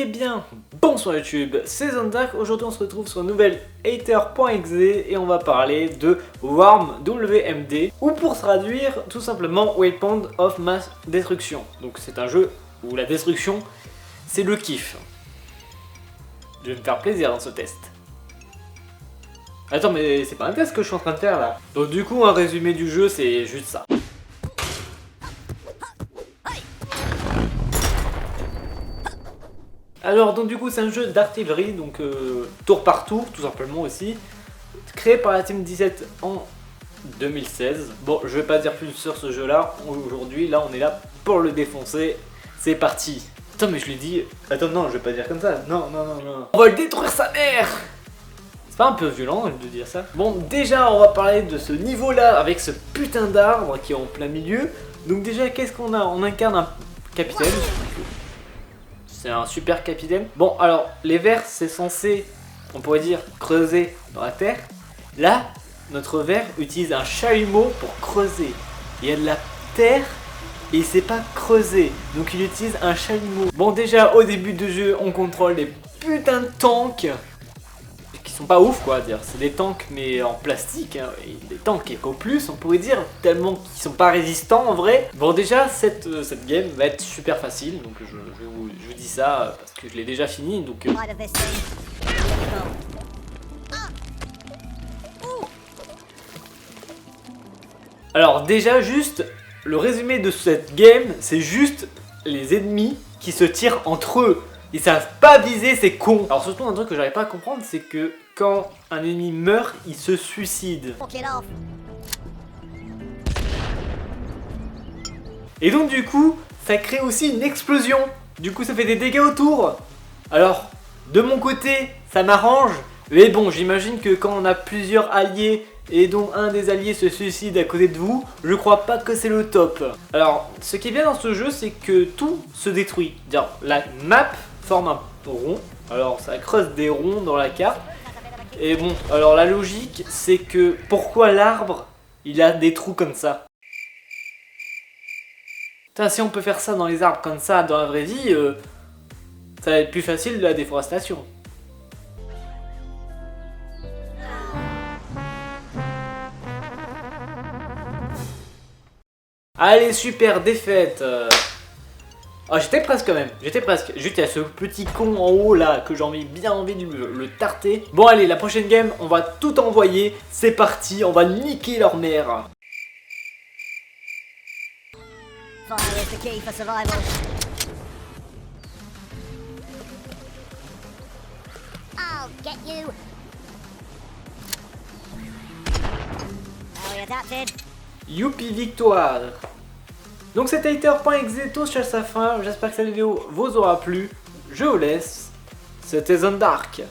Eh bien, bonsoir YouTube, c'est Zondark. Aujourd'hui on se retrouve sur une nouvelle Hater.exe et on va parler de Worm WMD, ou pour se traduire tout simplement Weapon of Mass Destruction. Donc c'est un jeu où la destruction c'est le kiff. Je vais me faire plaisir dans ce test. Attends, mais c'est pas un test que je suis en train de faire là. Donc du coup un résumé du jeu c'est juste ça. Alors donc du coup c'est un jeu d'artillerie, donc tour par tour tout simplement aussi, créé par la Team 17 en 2016. Bon, je vais pas dire plus sur ce jeu là, aujourd'hui là on est là pour le défoncer, c'est parti. Attends mais je l'ai dit, attends non je vais pas dire comme ça, non. On va le détruire sa mère. C'est pas un peu violent de dire ça? Bon déjà on va parler de ce niveau là avec ce putain d'arbre qui est en plein milieu. Donc déjà qu'est-ce qu'on a? On incarne un capitaine. C'est un super capitaine. Bon, alors, les vers, c'est censé, on pourrait dire, creuser dans la terre. Là, notre ver utilise un chalumeau pour creuser. Il y a de la terre et il sait pas creuser. Donc, il utilise un chalumeau. Bon, déjà, au début du jeu, on contrôle des putains de tanks qui sont pas ouf, quoi, à dire. C'est des tanks, mais en plastique. Hein, et des tanks éco plus, on pourrait dire, tellement qu'ils sont pas résistants en vrai. Bon, déjà, cette game va être super facile. Donc, je vous dis ça parce que je l'ai déjà fini. Donc, alors, déjà, juste le résumé de cette game, c'est juste les ennemis qui se tirent entre eux. Ils savent pas viser, c'est con. Alors surtout un truc que j'arrive pas à comprendre, c'est que quand un ennemi meurt, il se suicide. Et donc du coup, ça crée aussi une explosion. Du coup ça fait des dégâts autour. Alors, de mon côté, ça m'arrange. Mais bon, j'imagine que quand on a plusieurs alliés et dont un des alliés se suicide à côté de vous, je crois pas que c'est le top. Alors, ce qui est bien dans ce jeu, c'est que tout se détruit. Dire, la map forme un rond, alors ça creuse des ronds dans la carte. Et bon, alors la logique, c'est que pourquoi l'arbre, il a des trous comme ça? Putain, si on peut faire ça dans les arbres comme ça, dans la vraie vie, ça va être plus facile de la déforestation. Allez, super, défaite. Oh, j'étais presque quand même, j'étais presque. Juste il y a ce petit con en haut là que j'ai bien envie de le tarter. Bon allez, la prochaine game, on va tout envoyer. C'est parti, on va niquer leur mère. Youpi victoire. Donc c'était Hater.exe touche à sa fin, j'espère que cette vidéo vous aura plu, je vous laisse, c'était Zondark.